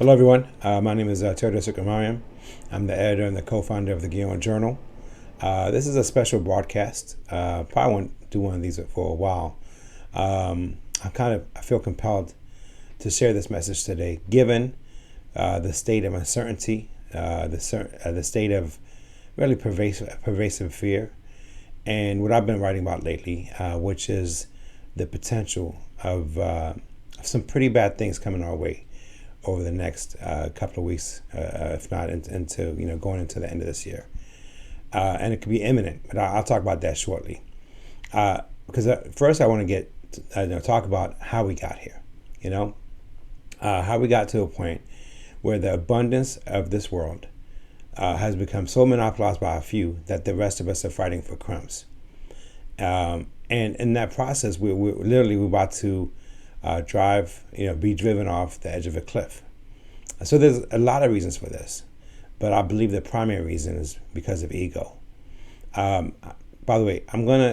Hello, everyone. My name is Teodoro Mariam. I'm the editor and the co-founder of the Guion Journal. This is a special broadcast. Probably won't do one of these for a while. I feel compelled to share this message today, given the state of uncertainty, the state of really pervasive fear, and what I've been writing about lately, which is the potential of some pretty bad things coming our way over the next couple of weeks, if not into going into the end of this year, and it could be imminent. But I'll talk about that shortly. Because first, I want to get talk about how we got here. How we got to a point where the abundance of this world has become so monopolized by a few that the rest of us are fighting for crumbs. And in that process, we're about to be driven off the edge of a cliff. So there's a lot of reasons for this, but I believe the primary reason is because of ego. By the way,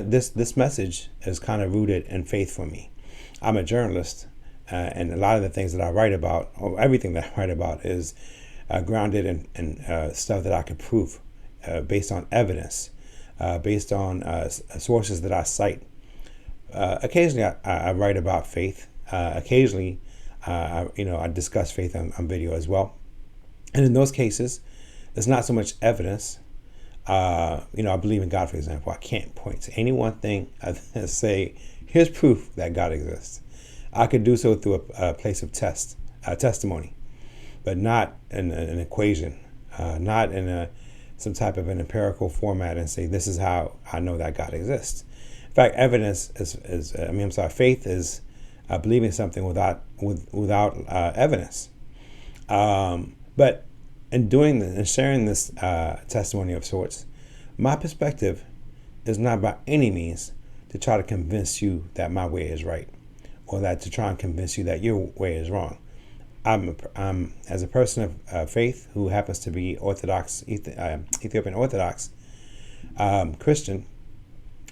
this message is kind of rooted in faith for me. I'm a journalist, and a lot of the things that I write about, or everything that I write about, is grounded in stuff that I can prove, based on evidence, based on sources that I cite. Occasionally, I write about faith. Occasionally, I discuss faith on video as well. And in those cases, there's not so much evidence. I believe in God, for example. I can't point to any one thing and say, here's proof that God exists. I could do so through a place of testimony, but not in an equation, not in some type of an empirical format and say, this is how I know that God exists. In fact, evidence faith is believing something without evidence. But in doing this and sharing this testimony of sorts, my perspective is not by any means to try to convince you that my way is right, or that to try and convince you that your way is wrong. I'm as a person of faith who happens to be Orthodox, Ethiopian Orthodox Christian.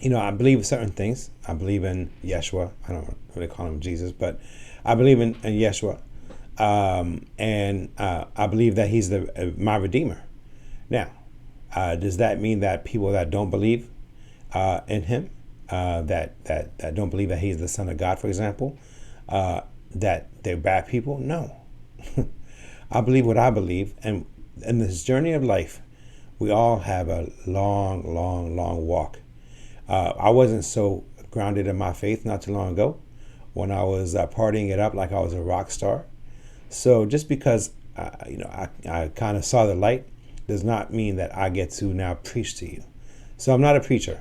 I believe in certain things. I believe in Yeshua. I don't really call him Jesus, but I believe in Yeshua. And I believe that he's my Redeemer. Now, does that mean that people that don't believe in him, that don't believe that he's the Son of God, for example, that they're bad people? No. I believe what I believe. And in this journey of life, we all have a long, long, long walk. I wasn't so grounded in my faith not too long ago when I was partying it up like I was a rock star. So just because I kind of saw the light does not mean that I get to now preach to you. So I'm not a preacher.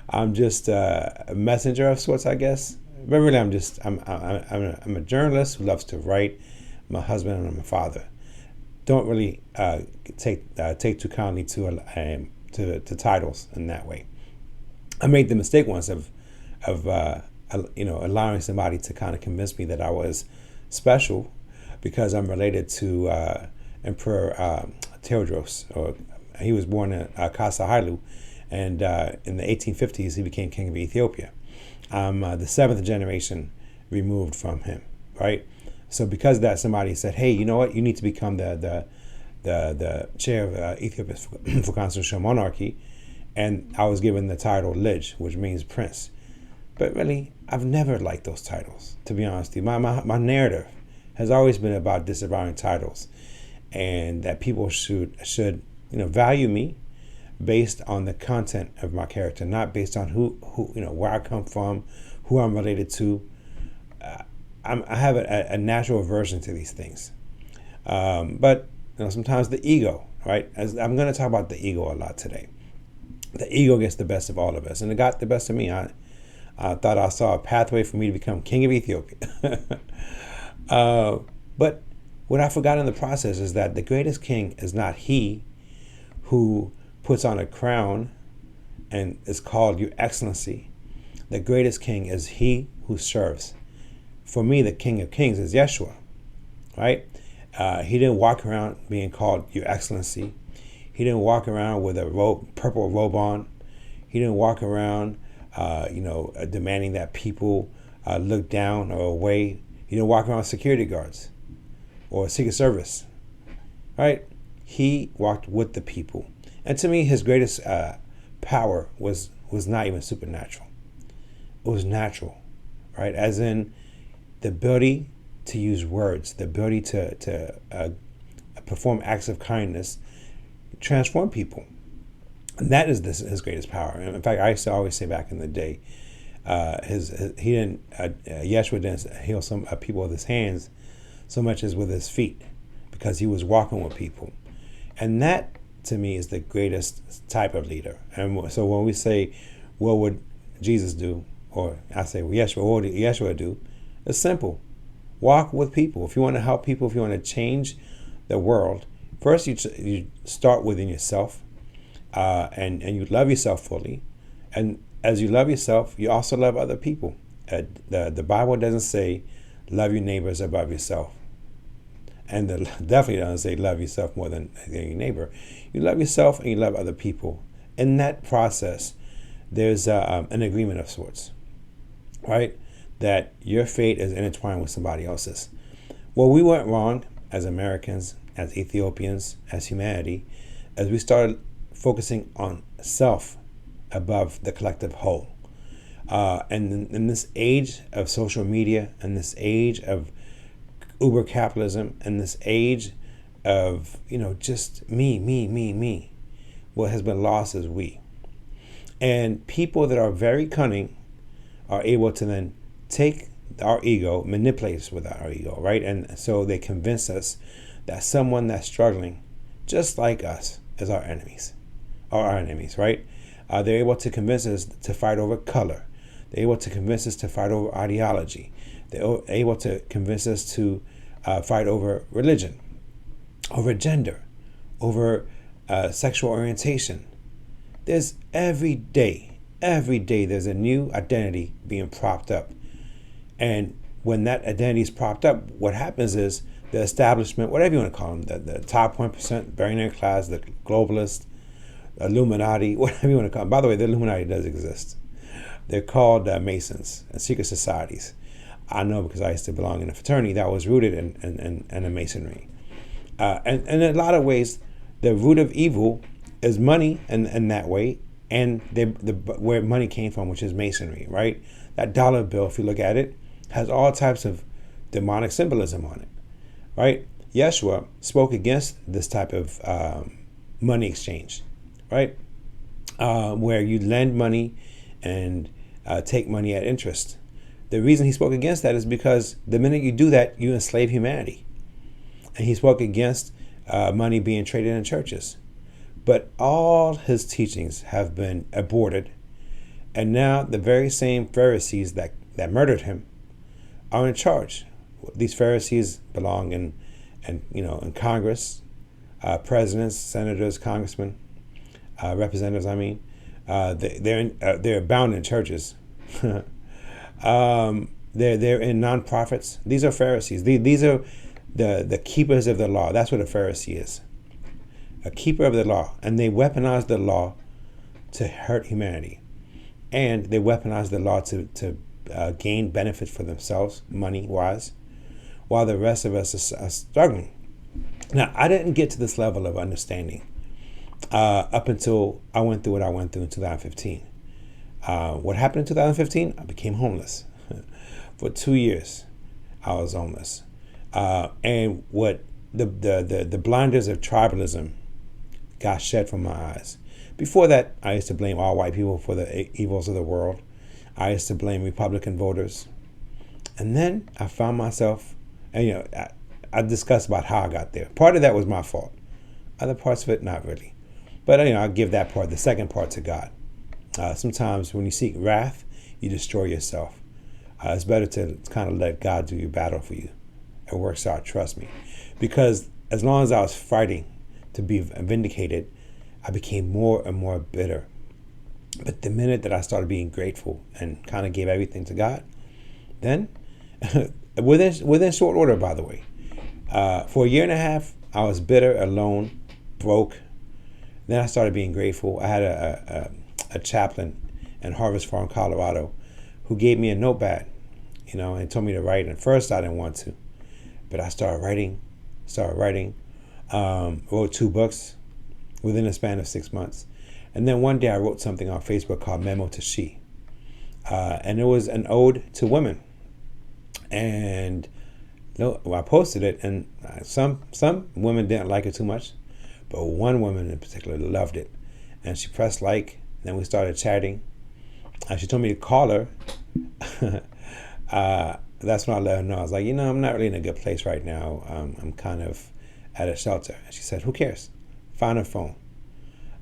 I'm just a messenger of sorts, I guess. But really, I'm a journalist who loves to write. I'm a husband and I'm a father. Don't really take too kindly to titles in that way. I made the mistake once of allowing somebody to kind of convince me that I was special because I'm related to Emperor Theodros, or he was born in Kasa Hailu, and in the 1850s he became king of Ethiopia. I'm the seventh generation removed from him, right? So because of that, somebody said, "Hey, you know what? You need to become the chair of Ethiopia for constitutional monarchy." And I was given the title Lij, which means prince. But really, I've never liked those titles, to be honest with you. My narrative has always been about disavowing titles, and that people should value me based on the content of my character, not based on who where I come from, who I'm related to. I have a natural aversion to these things. But sometimes the ego, right? I'm going to talk about the ego a lot today. The ego gets the best of all of us, and it got the best of me. I thought I saw a pathway for me to become king of Ethiopia. But what I forgot in the process is that the greatest king is not he who puts on a crown and is called Your Excellency. The greatest king is he who serves. For me, the King of Kings is Yeshua, right? He didn't walk around being called Your Excellency. He didn't walk around with a purple robe on. He didn't walk around, demanding that people look down or away. He didn't walk around with security guards. or Secret Service, right? He walked with the people. And to me, his greatest power was not even supernatural. It was natural, right? As in the ability to use words, the ability to perform acts of kindness, transform people. And that is his greatest power. And in fact, I used to always say back in the day, Yeshua didn't heal some people with his hands so much as with his feet, because he was walking with people. And that, to me, is the greatest type of leader. And so when we say, what would Jesus do? Or I say, well, Yeshua, what would Yeshua do? It's simple. Walk with people. If you want to help people, if you want to change the world, first you start within yourself, and you love yourself fully. And as you love yourself, you also love other people. The Bible doesn't say love your neighbors above yourself. And definitely doesn't say love yourself more than your neighbor. You love yourself and you love other people. In that process, there's an agreement of sorts, right? That your fate is intertwined with somebody else's. Well, we went wrong as Americans, as Ethiopians, as humanity, as we started focusing on self above the collective whole. And in this age of social media, and this age of uber capitalism, and this age of, just me, what has been lost is we. And people that are very cunning are able to then take our ego, manipulate us with our ego, right? And so they convince us that someone that's struggling just like us is our enemies, right? They're able to convince us to fight over color. They're able to convince us to fight over ideology. They're able to convince us to fight over religion, over gender, over sexual orientation. There's every day there's a new identity being propped up. And when that identity is propped up, what happens is the establishment, whatever you want to call them, the top 1%, billionaire class, the globalists, Illuminati, whatever you want to call them. By the way, the Illuminati does exist. They're called Masons and secret societies. I know because I used to belong in a fraternity that was rooted in a masonry. And in a lot of ways, the root of evil is money in that way, and where money came from, which is masonry, right? That dollar bill, if you look at it, has all types of demonic symbolism on it, right? Yeshua spoke against this type of money exchange, right? Where you lend money and take money at interest. The reason he spoke against that is because the minute you do that, you enslave humanity. And he spoke against money being traded in churches. But all his teachings have been aborted. And now the very same Pharisees that murdered him are in charge. These Pharisees belong in Congress, presidents, senators, congressmen, representatives. They're bound in churches. They're in nonprofits. These are Pharisees. These are the keepers of the law. That's what a Pharisee is. A keeper of the law. And they weaponize the law to hurt humanity. And they weaponize the law to gain benefit for themselves, money-wise, while the rest of us are struggling. Now, I didn't get to this level of understanding up until I went through what I went through in 2015. What happened in 2015? I became homeless. For 2 years, I was homeless. And what the blinders of tribalism got shed from my eyes. Before that, I used to blame all white people for the evils of the world. I used to blame Republican voters. And then I found myself, and I discussed about how I got there. Part of that was my fault. Other parts of it, not really. But I'll give that part, the second part, to God. Sometimes when you seek wrath, you destroy yourself. It's better to kind of let God do your battle for you. It works out, trust me. Because as long as I was fighting to be vindicated, I became more and more bitter. But the minute that I started being grateful and kind of gave everything to God, then within short order, by the way, for a year and a half, I was bitter, alone, broke. Then I started being grateful. I had a chaplain in Harvest Farm, Colorado, who gave me a notepad, and told me to write. And at first, I didn't want to, but I started writing started writing, wrote 2 books within a span of 6 months. And then one day I wrote something on Facebook called Memo to She. And it was an ode to women. And I posted it, and some women didn't like it too much, but one woman in particular loved it. And she pressed like, then we started chatting. She told me to call her. That's when I let her know. I was like, I'm not really in a good place right now. I'm kind of at a shelter. And she said, who cares? Find her phone.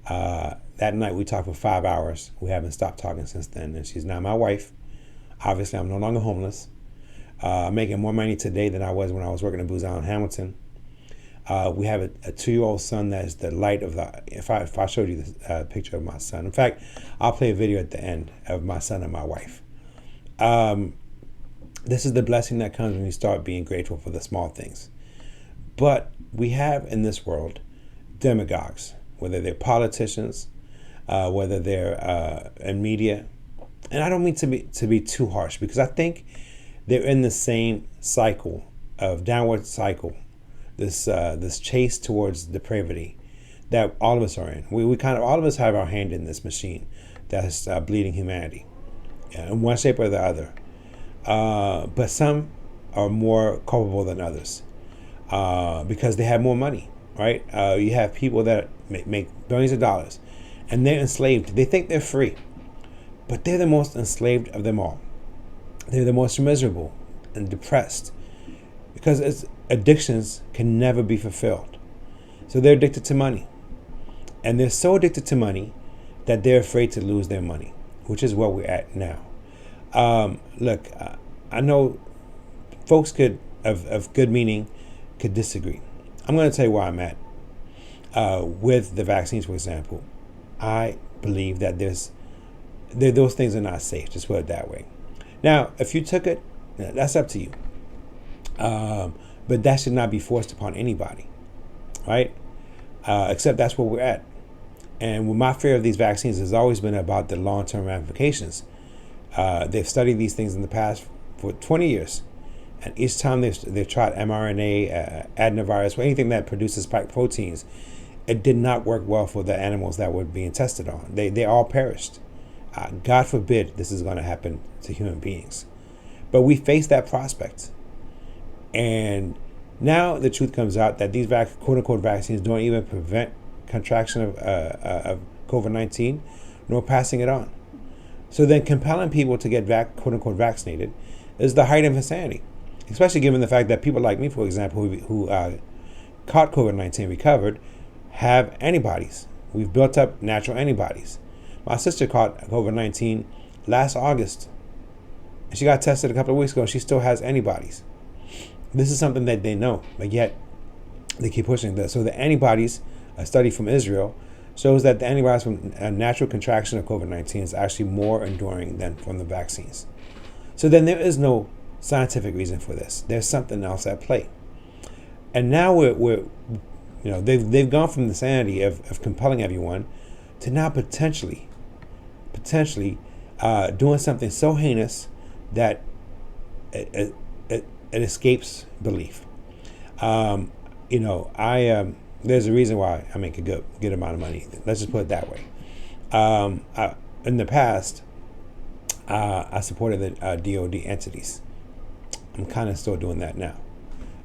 That night we talked for 5 hours. We haven't stopped talking since then. And she's now my wife. Obviously, I'm no longer homeless. Making more money today than I was when I was working at Booz Allen Hamilton. We have a 2-year-old son that is the light of the. If I showed you the picture of my son, in fact, I'll play a video at the end of my son and my wife. This is the blessing that comes when you start being grateful for the small things. But we have in this world demagogues, whether they're politicians, whether they're in media, and I don't mean to be too harsh, because I think they're in the same cycle of downward cycle, this chase towards depravity that all of us are in. We kind of all of us have our hand in this machine that's bleeding humanity, in one shape or the other. But some are more culpable than others because they have more money, right? You have people that make billions of dollars, and they're enslaved. They think they're free, but they're the most enslaved of them all. They're the most miserable and depressed because addictions can never be fulfilled. So they're addicted to money. And they're so addicted to money that they're afraid to lose their money, which is where we're at now. Look, I know folks of good meaning, could disagree. I'm going to tell you where I'm at. With the vaccines, for example, I believe that those things are not safe. Just put it that way. Now, if you took it, that's up to you. But that should not be forced upon anybody, right? Except that's where we're at. And with my fear of these vaccines has always been about the long-term ramifications. They've studied these things in the past for 20 years. And each time they've tried mRNA, adenovirus, or anything that produces spike proteins, it did not work well for the animals that were being tested on. They all perished. God forbid this is going to happen to human beings. But we face that prospect. And now the truth comes out that these quote-unquote vaccines don't even prevent contraction of COVID-19, nor passing it on. So then compelling people to get quote-unquote vaccinated is the height of insanity, especially given the fact that people like me, for example, who caught COVID-19, recovered, have antibodies. We've built up natural antibodies. My sister caught COVID-19 last August. She got tested a couple of weeks ago. She still has antibodies. This is something that they know, but yet they keep pushing this. So the antibodies, a study from Israel, shows that the antibodies from a natural contraction of COVID-19 is actually more enduring than from the vaccines. So then there is no scientific reason for this. There's something else at play. And now they've gone from the sanity of compelling everyone to now potentially doing something so heinous that it escapes belief. There's a reason why I make a good amount of money. Let's just put it that way. In the past, I supported the DoD entities. I'm kind of still doing that now.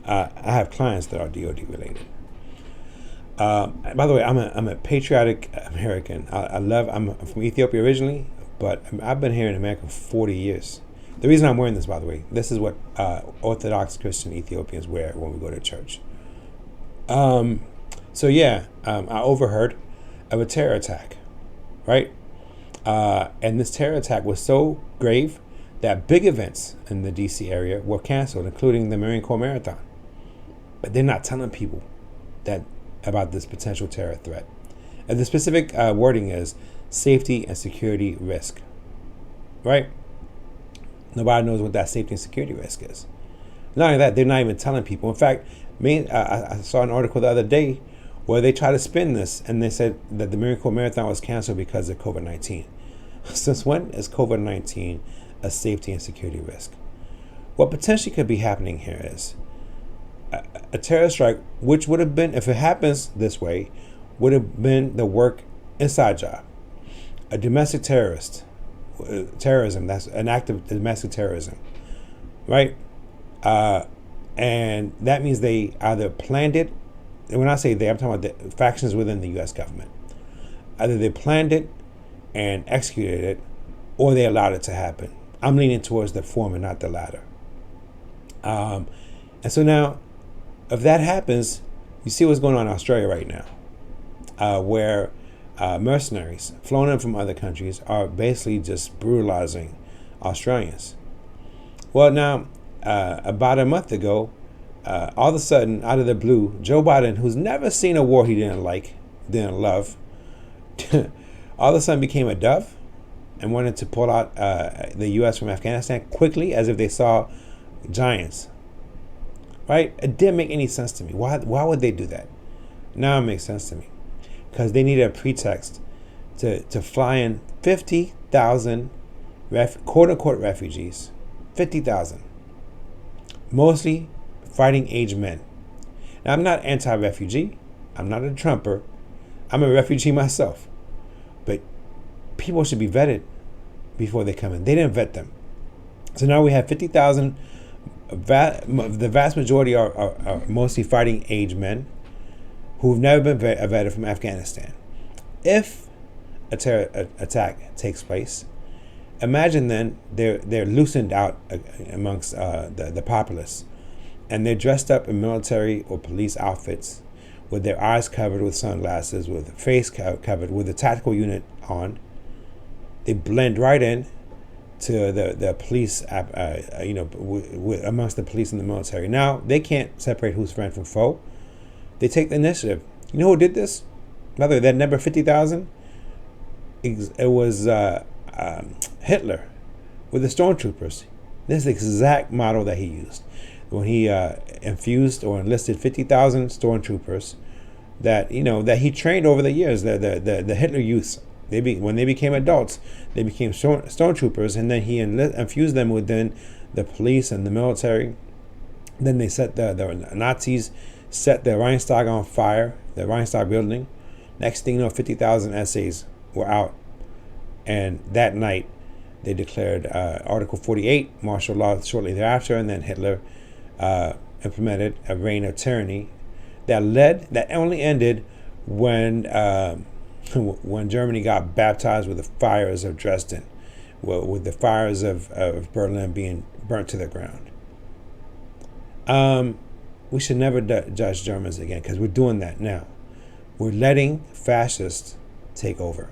I have clients that are DoD related. By the way, I'm a patriotic American. I'm from Ethiopia originally, but I've been here in America for 40 years. The reason I'm wearing this, by the way, this is what Orthodox Christian Ethiopians wear when we go to church. I overheard of a terror attack, right? And this terror attack was so grave that big events in the DC area were canceled, including the Marine Corps Marathon. But they're not telling people about this potential terror threat. And the specific wording is safety and security risk, right? Nobody knows what that safety and security risk is. Not only that, they're not even telling people. In fact, I saw an article the other day where they tried to spin this, and they said that the Marine Corps Marathon was canceled because of COVID-19. Since when is COVID-19 a safety and security risk? What potentially could be happening here is a terrorist strike, which would have been, if it happens this way, would have been the work inside job. A domestic terrorism, that's an act of domestic terrorism, right? And that means they either planned it, and when I say they, I'm talking about the factions within the U.S. government. Either they planned it and executed it, or they allowed it to happen. I'm leaning towards the former, not the latter. And so now, if that happens, you see what's going on in Australia right now, where mercenaries flown in from other countries are basically just brutalizing Australians. Well, now, about a month ago, all of a sudden, out of the blue, Joe Biden, who's never seen a war he didn't love, all of a sudden became a dove and wanted to pull out the U.S. from Afghanistan quickly, as if they saw giants. Right? It didn't make any sense to me. Why would they do that? Now it makes sense to me. Because they needed a pretext to fly in 50,000 quote-unquote refugees. 50,000. Mostly fighting age men. Now, I'm not anti-refugee. I'm not a Trumper. I'm a refugee myself. But people should be vetted before they come in. They didn't vet them. So now we have 50,000. The vast majority are mostly fighting age men who've never been vetted from Afghanistan. If a terror attack takes place, imagine then they're loosened out amongst the populace, and they're dressed up in military or police outfits, with their eyes covered with sunglasses, with their face covered, with a tactical unit on. They blend right in to the police, amongst the police and the military. Now, they can't separate who's friend from foe. They take the initiative. You know who did this? By the way, that number 50,000, it was Hitler with the stormtroopers. This is the exact model that he used when he infused or enlisted 50,000 stormtroopers that he trained over the years. The Hitler youths, when they became adults, they became stormtroopers, and then he infused them within the police and the military. Then they set the Nazis set the Reichstag on fire, the Reichstag building. Next thing you know, 50,000 essays were out, and that night they declared Article 48 martial law shortly thereafter, and then Hitler implemented a reign of tyranny that only ended when Germany got baptized with the fires of Dresden, with the fires of Berlin being burnt to the ground. We should never judge Germans again, because we're doing that now. We're letting fascists take over.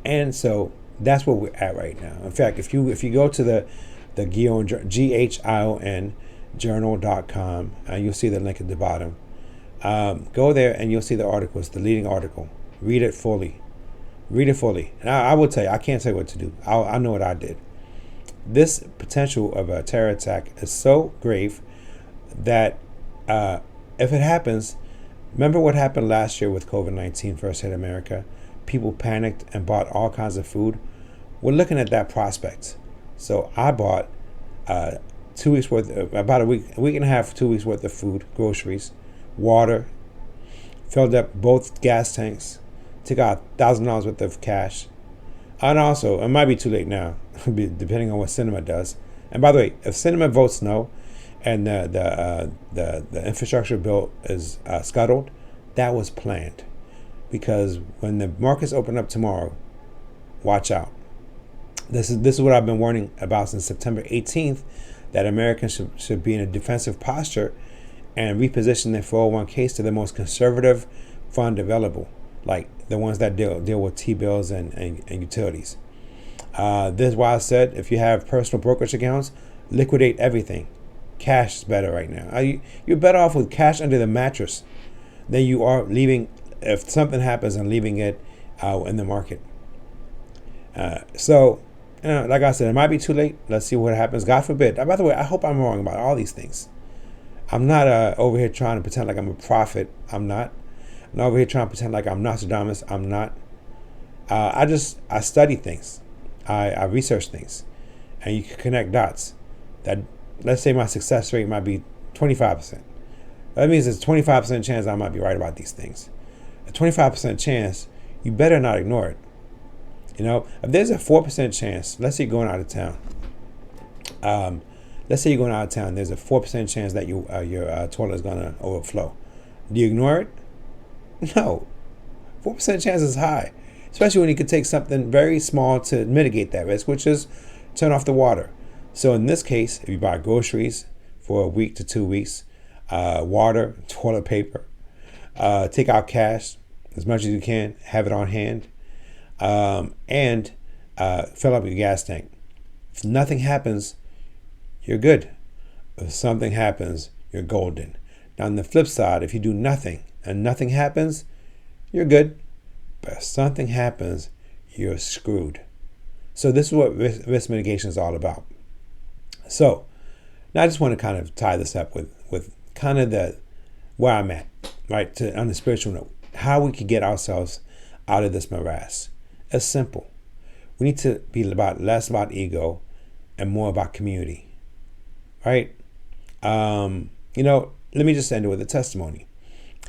And so that's where we're at right now. In fact, if you go to the Gion, GHION journal.com, you'll see the link at the bottom. Go there and you'll see the article. It's the leading article. Read it fully. And I will tell you, I can't tell you what to do. I know what I did. This potential of a terror attack is so grave that if it happens, remember what happened last year with COVID-19 first hit America? People panicked and bought all kinds of food. We're looking at that prospect. So I bought 2 weeks worth, about a week and a half, 2 weeks worth of food, groceries, water, filled up both gas tanks, took out $1,000 worth of cash. And also, it might be too late now, depending on what Sinema does. And by the way, if Sinema votes no, and the infrastructure bill is scuttled, that was planned. Because when the markets open up tomorrow, watch out. This is what I've been warning about since September 18th, that Americans should be in a defensive posture and reposition their 401ks to the most conservative fund available, like the ones that deal with T-bills and utilities. This is why I said, if you have personal brokerage accounts, liquidate everything. Cash is better right now. You're better off with cash under the mattress than you are leaving, if something happens, and leaving it in the market. So, like I said, it might be too late. Let's see what happens. God forbid. By the way, I hope I'm wrong about all these things. I'm not over here trying to pretend like I'm a prophet. I'm not. I'm not over here trying to pretend like I'm Nostradamus. I'm not. I study things. I research things. And you can connect dots. That, let's say my success rate might be 25%. That means there's a 25% chance I might be right about these things. A 25% chance, you better not ignore it. If there's a 4% chance, let's say you're going out of town. Let's say you're going out of town. There's a 4% chance that your toilet is going to overflow. Do you ignore it? No. 4% chance is high, especially when you could take something very small to mitigate that risk, which is turn off the water. So in this case, if you buy groceries for a week to 2 weeks, water, toilet paper, take out cash as much as you can, have it on hand, and fill up your gas tank. If nothing happens, you're good. If something happens, you're golden. Now, on the flip side, if you do nothing and nothing happens, you're good. But if something happens, you're screwed. So this is what risk mitigation is all about. So now I just want to kind of tie this up with kind of where I'm at, right? On the spiritual note, how we could get ourselves out of this morass. It's simple. We need to be less about ego and more about community, right? Let me just end it with a testimony.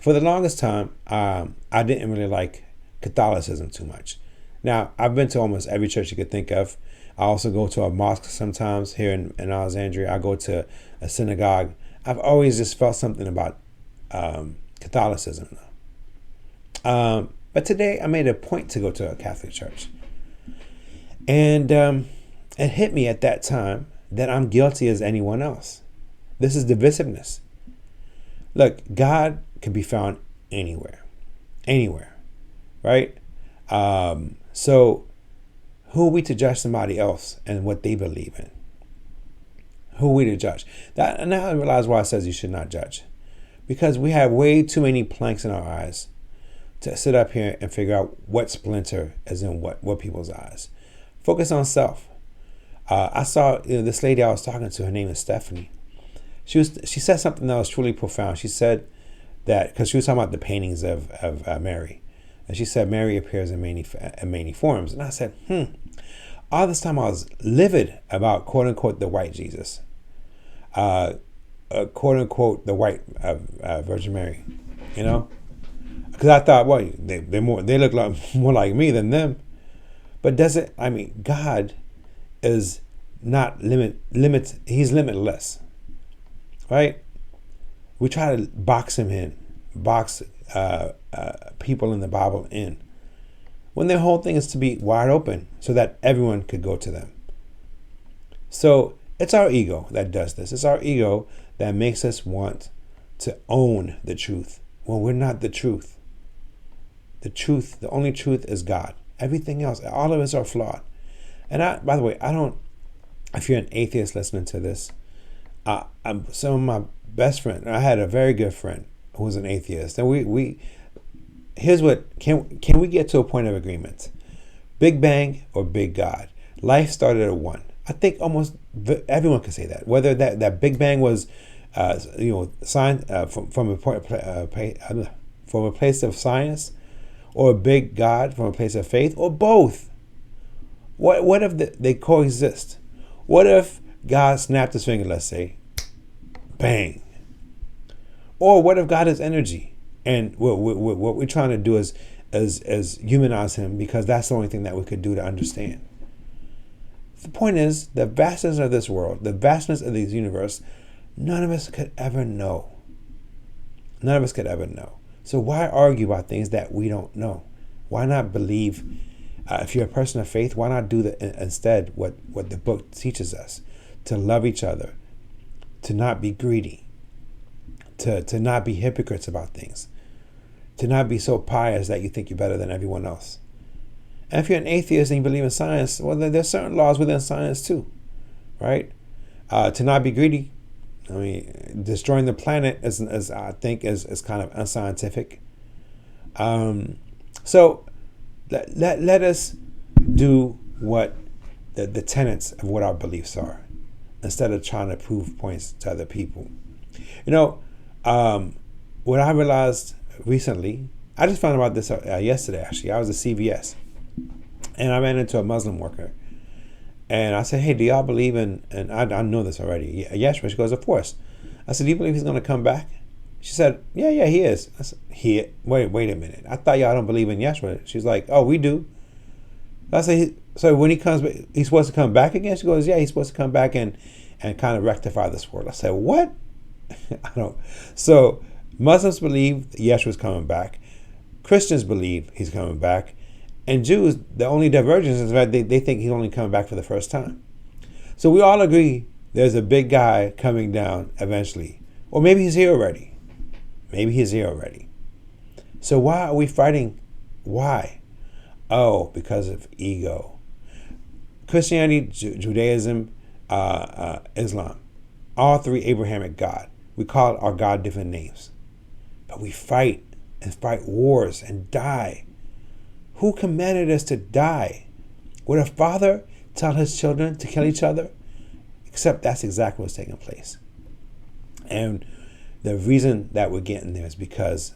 For the longest time, I didn't really like Catholicism too much. Now, I've been to almost every church you could think of. I also go to a mosque sometimes here in Alexandria. I go to a synagogue. I've always just felt something about Catholicism. But today I made a point to go to a Catholic church. And it hit me at that time that I'm guilty as anyone else. This is divisiveness. Look, God can be found anywhere, right? So who are we to judge somebody else and what they believe in? Who are we to judge? And now I realize why it says you should not judge. Because we have way too many planks in our eyes to sit up here and figure out what splinter is in what people's eyes. Focus on self. I saw this lady I was talking to, her name is Stephanie. She said something that was truly profound. She said that, because she was talking about the paintings of Mary. And she said Mary appears in many forms. And I said, all this time I was livid about quote unquote the white Jesus. Quote unquote the white Virgin Mary. Because I thought, well, they look more like me than them. But God is not he's limitless. Right? We try to box people in the Bible in, when their whole thing is to be wide open so that everyone could go to them. So it's our ego that does this. It's our ego that makes us want to own the truth. Well, we're not the truth. The only truth is God. Everything else, all of us are flawed. And by the way, if you're an atheist listening to this, some of my best friends, I had a very good friend who was an atheist, and here's what, can we get to a point of agreement? Big Bang or Big God? Life started at one. I think almost everyone can say that. Whether that Big Bang was, science from a place of science, or a big God from a place of faith, or both. What if they coexist? What if God snapped his finger, let's say, bang? Or what if God is energy, and what we're trying to do is humanize him, because that's the only thing that we could do to understand. The point is, the vastness of this world, the vastness of this universe, none of us could ever know. None of us could ever know. So why argue about things that we don't know? Why not believe? If you're a person of faith, why not do instead what the book teaches us? To love each other, to not be greedy, to not be hypocrites about things, to not be so pious that you think you're better than everyone else. And if you're an atheist and you believe in science, well, there's certain laws within science too, right? To not be greedy. Destroying the planet is I think is kind of unscientific. So let us do what the tenets of what our beliefs are, instead of trying to prove points to other people. What I realized recently, I just found about this yesterday. Actually, I was at CVS, and I ran into a Muslim worker. And I said, hey, do y'all believe in, and I know this already. Yes, she goes, of course. I said, do you believe he's going to come back? She said, yeah, he is. I said, wait a minute. I thought y'all don't believe in Yeshua. She's like, oh, we do. I said, so when he comes back, he's supposed to come back again? She goes, yeah, he's supposed to come back and kind of rectify this world. I said, what? I don't. So Muslims believe Yeshua's coming back. Christians believe he's coming back. And Jews, the only divergence is that they think he's only coming back for the first time. So we all agree there's a big guy coming down eventually. Or maybe he's here already. So why are we fighting? Why? Oh, because of ego. Christianity, Judaism, Islam, all three Abrahamic God. We call our God different names. But we fight wars and die. Who commanded us to die? Would a father tell his children to kill each other? Except that's exactly what's taking place. And the reason that we're getting there is because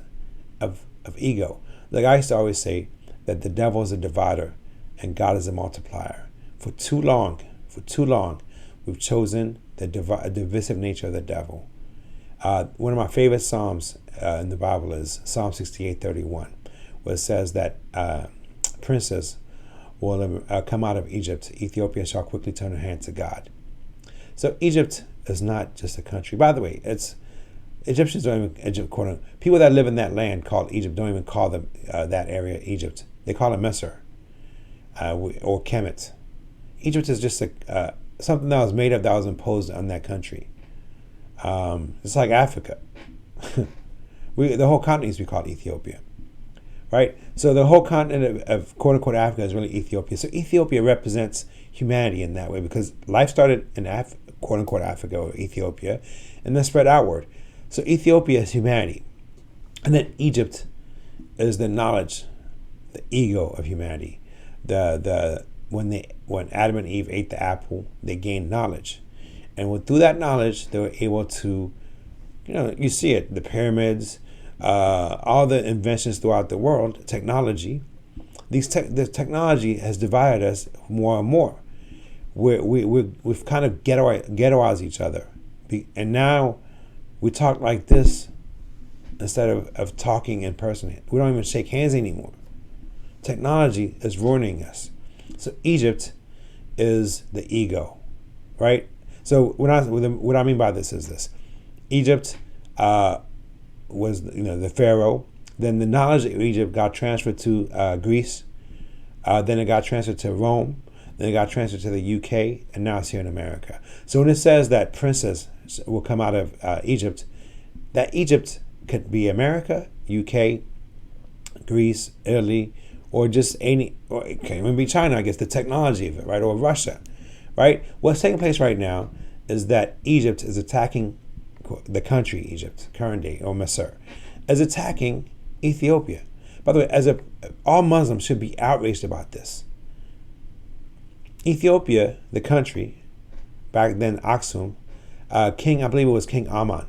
of ego. Like I used to always say that the devil is a divider and God is a multiplier. For too long, we've chosen the divisive nature of the devil. One of my favorite Psalms in the Bible is Psalm 68:31, where it says that princes will come out of Egypt. Ethiopia shall quickly turn her hand to God. So Egypt is not just a country. By the way, Egyptians don't even people that live in that land called Egypt don't even call them that area Egypt. They call it Misr or Kemet. Egypt is just something that was made up, that was imposed on that country. It's like Africa. The whole continent used to be called Ethiopia, right? So the whole continent of quote unquote Africa is really Ethiopia. So Ethiopia represents humanity in that way because life started in quote unquote Africa or Ethiopia and then spread outward. So Ethiopia is humanity. And then Egypt is the knowledge, the ego of humanity. When Adam and Eve ate the apple, they gained knowledge. And through that knowledge, they were able to, you see it, the pyramids, all the inventions throughout the world, technology. The technology has divided us more and more. We've kind of ghettoized each other. And now we talk like this instead of talking in person. We don't even shake hands anymore. Technology is ruining us. So Egypt is the ego, right? So what I mean by this is this. Egypt was the Pharaoh. Then the knowledge of Egypt got transferred to Greece. Then it got transferred to Rome. Then it got transferred to the UK. And now it's here in America. So when it says that princes will come out of Egypt, that Egypt could be America, UK, Greece, Italy, or just or it can even be China, I guess, the technology of it, right? Or Russia, right? What's taking place right now is that Egypt is attacking the country, Egypt, current day, or Misr, is attacking Ethiopia. By the way, all Muslims should be outraged about this. Ethiopia, the country, back then Aksum, King, I believe it was King Aman,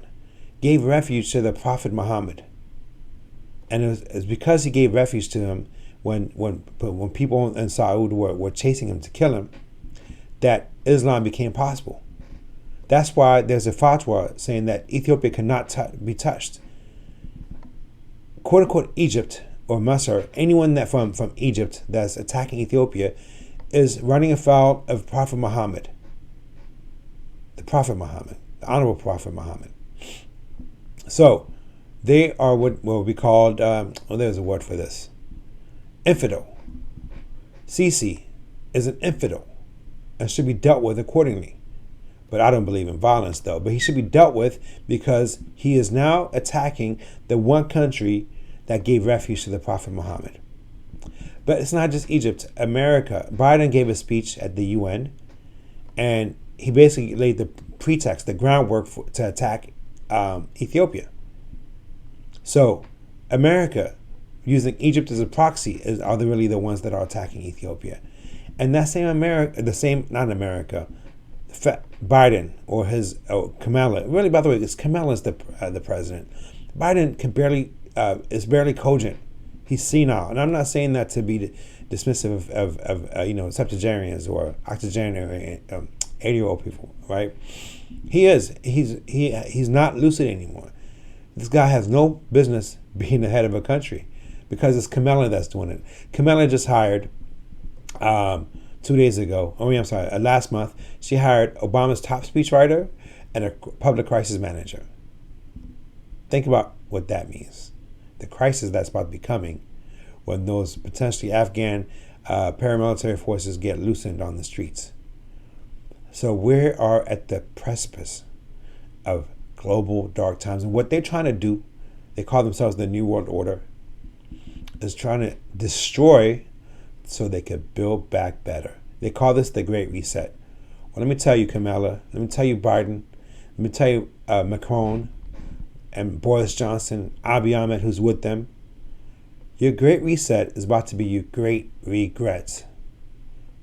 gave refuge to the Prophet Muhammad. And it was because he gave refuge to him when people in Saud were chasing him to kill him, that Islam became possible. That's why there's a fatwa saying that Ethiopia cannot be touched. Quote unquote Egypt or Misr, anyone that from Egypt that's attacking Ethiopia is running afoul of Prophet Muhammad. The Prophet Muhammad, the Honorable Prophet Muhammad. So they are what will be called, there's a word for this, infidel. Sisi is an infidel and should be dealt with accordingly. But I don't believe in violence, though. But he should be dealt with because he is now attacking the one country that gave refuge to the Prophet Muhammad. But it's not just Egypt. America. Biden gave a speech at the UN, and he basically laid the pretext, the groundwork to attack Ethiopia. So America, using Egypt as a proxy, are really the ones that are attacking Ethiopia. And that Biden or his Kamala. Really, by the way, Kamala's the president. Biden is barely cogent. He's senile, and I'm not saying that to be dismissive of septuagenarians or octogenarians, 80-year-old people, right? He's not lucid anymore. This guy has no business being the head of a country because it's Kamala that's doing it. Kamala just hired 2 days ago. Last month, she hired Obama's top speechwriter and a public crisis manager. Think about what that means. The crisis that's about to be coming when those potentially Afghan paramilitary forces get loosened on the streets. So we are at the precipice of global dark times. And what they're trying to do, they call themselves the New World Order, is trying to destroy so they could build back better. They call this the Great Reset. Well, let me tell you, Kamala, let me tell you, Biden, let me tell you, Macron, and Boris Johnson, Abiy Ahmed, who's with them. Your Great Reset is about to be your great regret,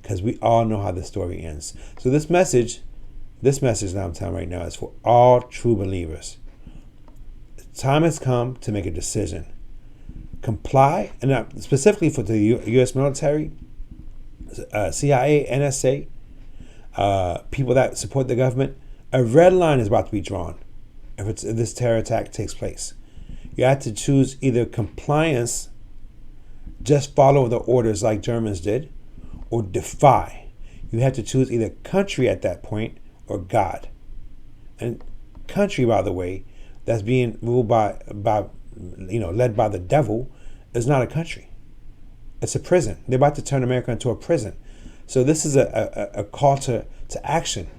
because we all know how the story ends. So this message that I'm telling right now is for all true believers. The time has come to make a decision. Comply, and specifically for the U.S. military, CIA, NSA, people that support the government. A red line is about to be drawn if this terror attack takes place. You have to choose either compliance, just follow the orders like Germans did, or defy. You have to choose either country at that point or God. And country, by the way, that's being ruled by led by the devil, is not a country. It's a prison. They're about to turn America into a prison. So this is a call to action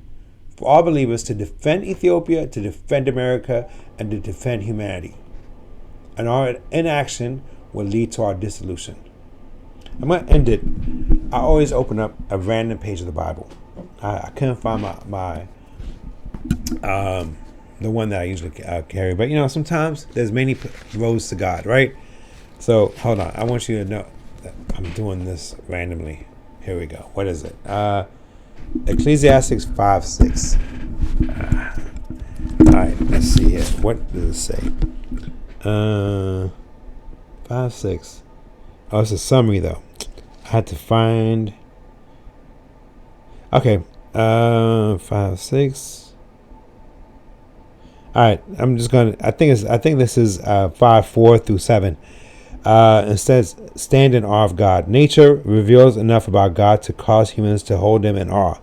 for all believers to defend Ethiopia, to defend America, and to defend humanity. And our inaction will lead to our dissolution. I'm going to end it. I always open up a random page of the Bible. I couldn't find my the one that I usually carry. But, sometimes there's many roads to God, right? So, hold on. I want you to know that I'm doing this randomly. Here we go. What is it? Ecclesiastes 5:6. All right, let's see here. What does it say? 5:6. Oh, it's a summary, though. I had to find... Okay. 5:6. All right, I'm just gonna. I think this is 5:4 through 7. It says, "Stand in awe of God. Nature reveals enough about God to cause humans to hold Him in awe.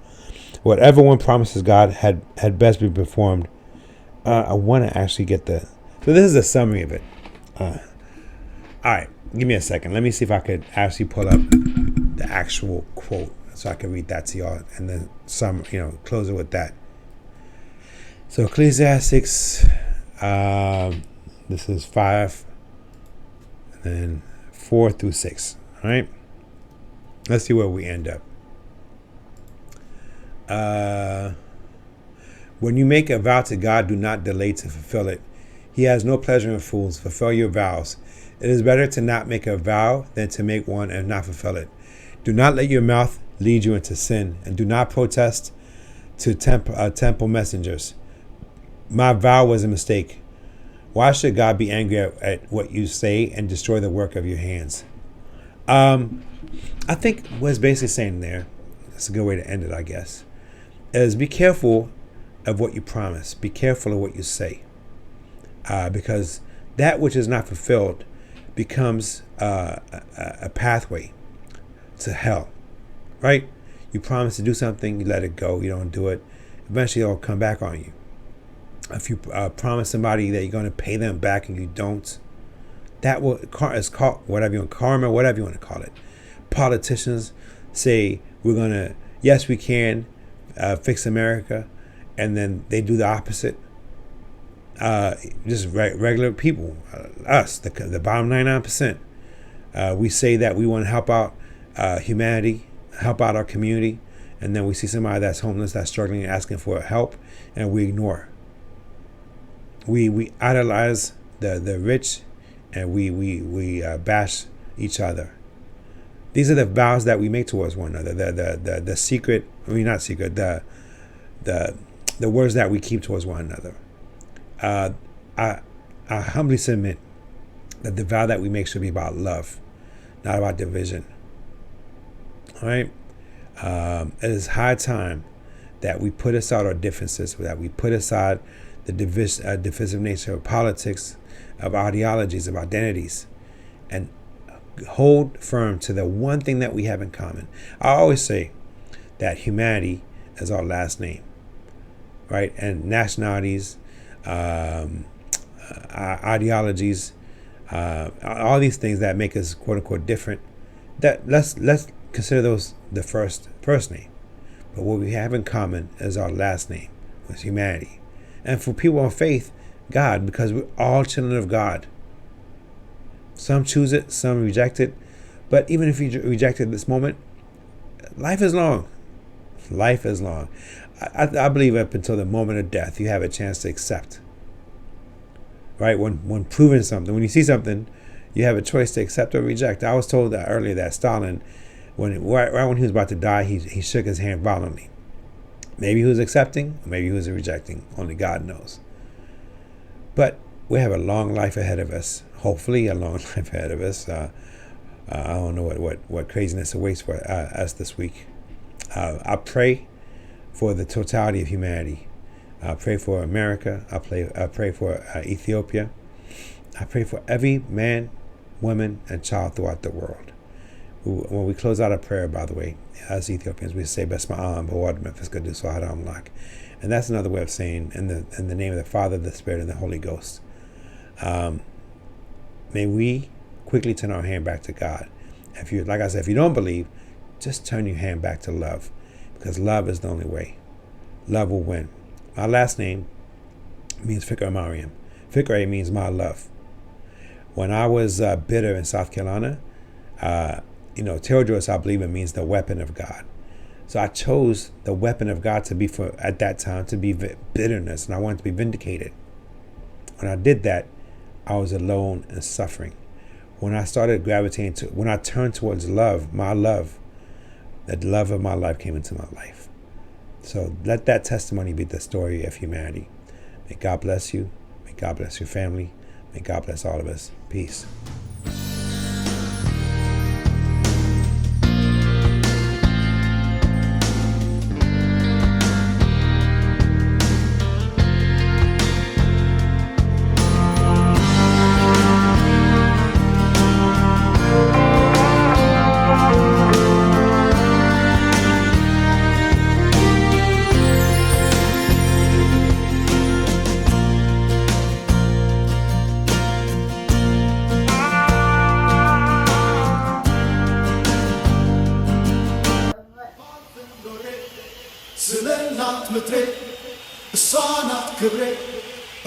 Whatever one promises God had best be performed." I want to actually get the. So this is a summary of it. All right, give me a second. Let me see if I could actually pull up the actual quote so I can read that to y'all, and then close it with that. So Ecclesiastes, this is 5, and then 4 through 6. All right, let's see where we end up. When you make a vow to God, do not delay to fulfill it. He has no pleasure in fools. Fulfill your vows. It is better to not make a vow than to make one and not fulfill it. Do not let your mouth lead you into sin, and do not protest to temple messengers. My vow was a mistake. Why should God be angry at what you say and destroy the work of your hands? I think what it's basically saying there, that's a good way to end it, I guess, is be careful of what you promise. Be careful of what you say. Because that which is not fulfilled becomes a pathway to hell, right? You promise to do something, you let it go, you don't do it. Eventually it'll come back on you. If you promise somebody that you're going to pay them back and you don't, that is called whatever you want, karma, whatever you want to call it. Politicians say yes, we can fix America, and then they do the opposite. Just regular people, us, the bottom 99%. We say that we want to help out humanity, help out our community, and then we see somebody that's homeless, that's struggling, and asking for help, and we ignore. We idolize the rich, and we bash each other. These are the vows that we make towards one another. The secret, not secret. The words that we keep towards one another. I humbly submit that the vow that we make should be about love, not about division. All right. It is high time that we put aside our differences, that we put aside the divisive nature of politics, of ideologies, of identities, and hold firm to the one thing that we have in common. I always say that humanity is our last name, right? And nationalities, ideologies, all these things that make us quote unquote different, that let's consider those the first name. But what we have in common is our last name, which is humanity. And for people of faith, God, because we're all children of God. Some choose it, some reject it. But even if you reject it this moment, life is long. Life is long. I believe up until the moment of death, you have a chance to accept. Right? When proving something, when you see something, you have a choice to accept or reject. I was told that earlier that Stalin, right when he was about to die, he shook his hand violently. Maybe he was accepting, or maybe he was rejecting. Only God knows. But we have a long life ahead of us. Hopefully, a long life ahead of us. I don't know what craziness awaits for us this week. I pray for the totality of humanity. I pray for America. I pray for Ethiopia. I pray for every man, woman, and child throughout the world. When we close out a prayer, by the way, as Ethiopians, we say Besma'am, Bawad Memphis Kadus Hadam Lak. And that's another way of saying in the name of the Father, the Spirit, and the Holy Ghost. May we quickly turn our hand back to God. If you, like I said, if you don't believe, just turn your hand back to love, because love is the only way. Love will win. My last name means Fikr Mariam. Fikr means my love. When I was bitter in South Carolina, Teodros, I believe it means the weapon of God. So I chose the weapon of God to be at that time to be bitterness, and I wanted to be vindicated. When I did that, I was alone and suffering. When I started when I turned towards love, my love, the love of my life came into my life. So let that testimony be the story of humanity. May God bless you. May God bless your family. May God bless all of us. Peace. ስለናት ምትሬ እሷ ናት ክብሬ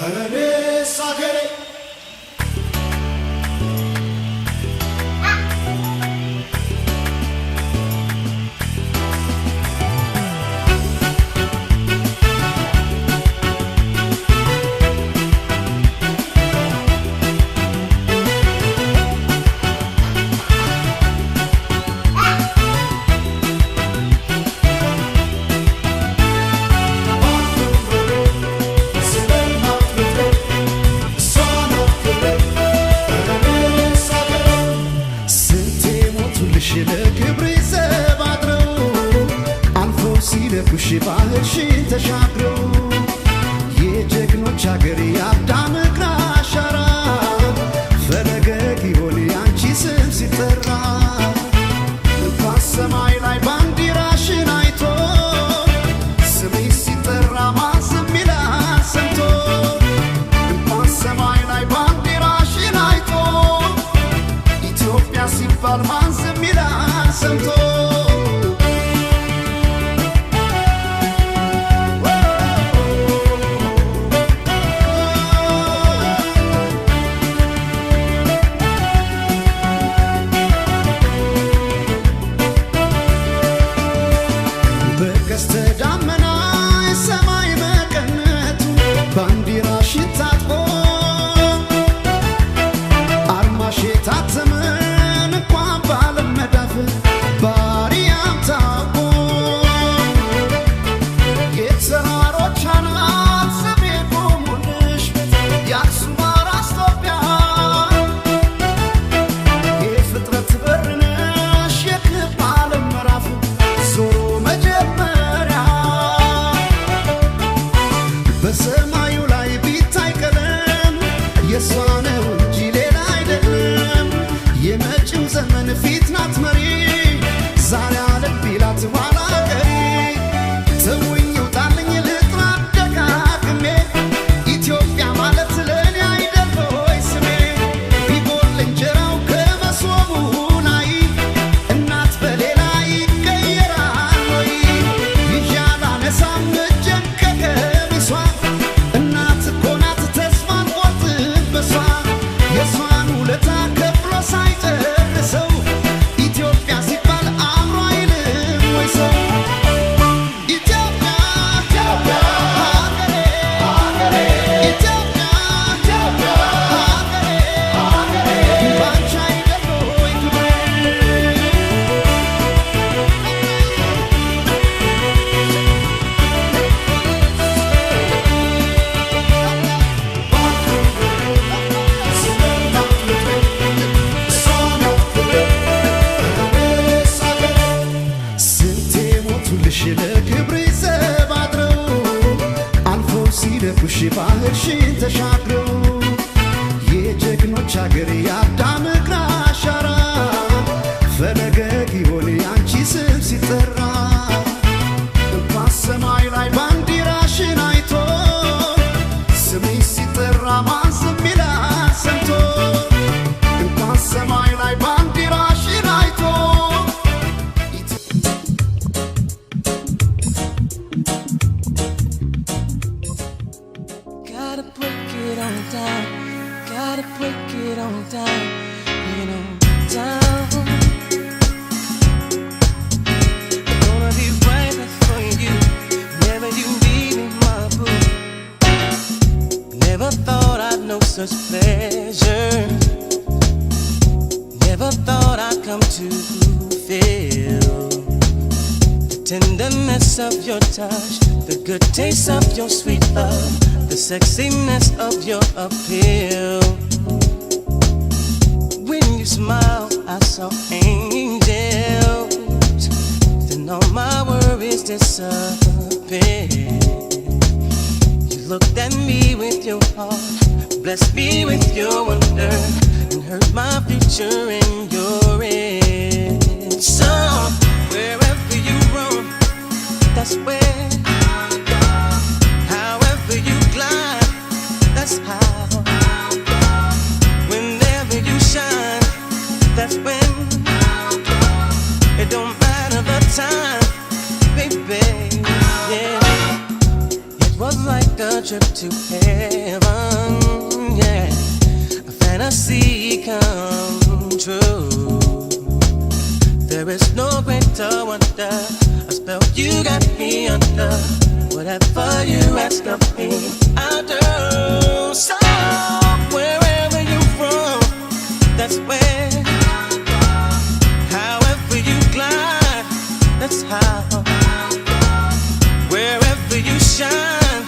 እኔስ አገሬ በሰማዩ ላይ ቢታይ ቀለም የሷ ነው እንጂ ሌላ አይደለም። የመጪው ዘመን ፊት ናት መሪ ዛሬ አለም ቢላት ኋላ ቀሪ ተውኝ ውጣልኝ ልጥራ ደጋግሜ ኢትዮጵያ ማለት ለእኔ አይደል ሆይ ስሜ ቢጎል እንጀራው ከመሶቡ ላይ እናት በሌላ ይቀየራል ወይ ይዣላ ነሳም እጄን ከቀሚሷ እናት እኮ ናት ተስፋ አንቆርጥም በሷ የሷን ውለታ ከፍሎ ሳይጨርሰው ኢትዮጵያ ሲባል አእምሮ አይልም ወይ ሰው ኢትዮጵያ ኢትዮጵያ ሀገሬ ሀገሬ ኢትዮጵያ ኢትዮጵያ ሀገሬ ሀገሬ ባንቺ አይደል ወይ ክብሬ ስንቴ ሞቱልሽ ለክብሬ ዘብ አድረው አልፎ ሲደፍሩሽ ባህርሽን ተሻግረው የጀግኖች አገር የአዳም እግር አሻራ ፈለገ ጊዮን ያንቺ ስም ሲጠራ እንኳን ሰማይ ላይ ባንዲራሽን አይቶ ስምሽ ሲጠራ ማን ዝም ይላል ሰምቶ እንኳን ሰማይ ላይ ባንዲራሽን አይቶ Gotta break it on down, gotta break it on down, you know, down. I'm gonna be right there for you, whenever you need me, my boo. Never thought I'd know such pleasure, never thought I'd come to feel the tenderness of your touch, the good taste of your sweet love, the sexiness of your appeal. When you smile, I saw angels. Then all my worries disappeared. You looked at me with your heart, blessed me with your wonder, and heard my future in your end. So wherever you roam, that's where. However you glide, that's how. Whenever you shine, that's when. It don't matter the time, baby. Yeah, it was like a trip to heaven. Yeah, a fantasy come true. There is no greater wonder, a spell you got me under. Whatever you ask of me, I'll do. So wherever you're from, that's where. However you glide, that's how. Wherever you shine,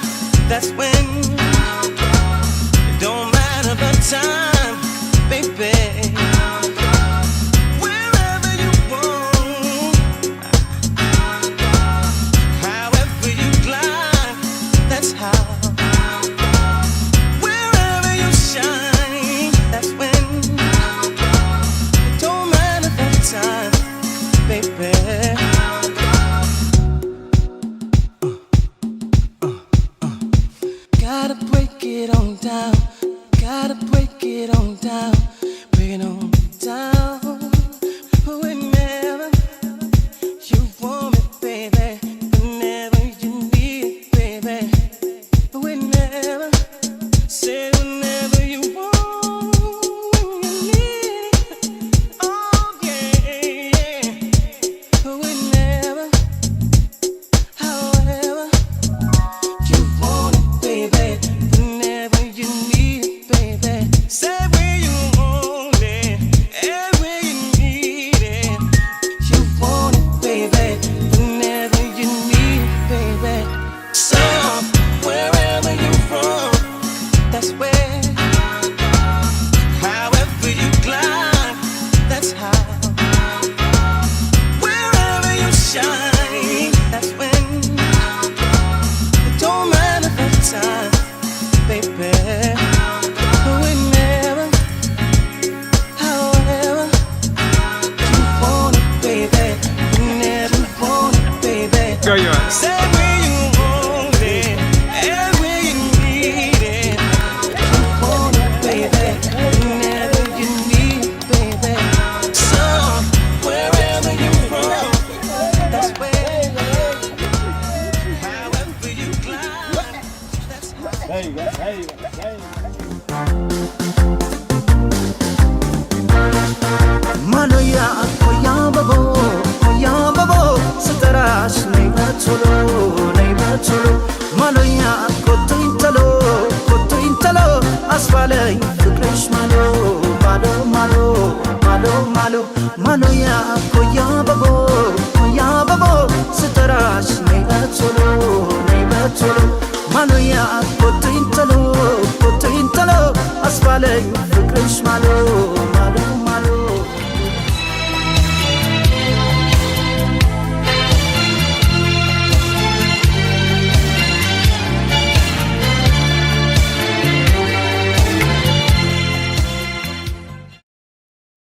that's when. It don't matter the time, baby. Wherever you want, however you glide, that's how. Wherever you shine, that's when. It don't matter the time, baby. Gotta break it on down, gotta break it on down, break it on down. Whenever you want it, baby, whenever you need it, baby, whenever, say whenever you want, when you need it, oh yeah, whenever, however. You want it, baby, whenever you need it, baby. Say where you want it, and where you need it. You want it, baby, whenever you need it, baby. So wherever you're from, that's where. Maloya babo starash nei batolo Maloya kottintalo asfalay fikrish malo Maloya babo starash nei batolo Maloya kottintalo asfalay fikrish malo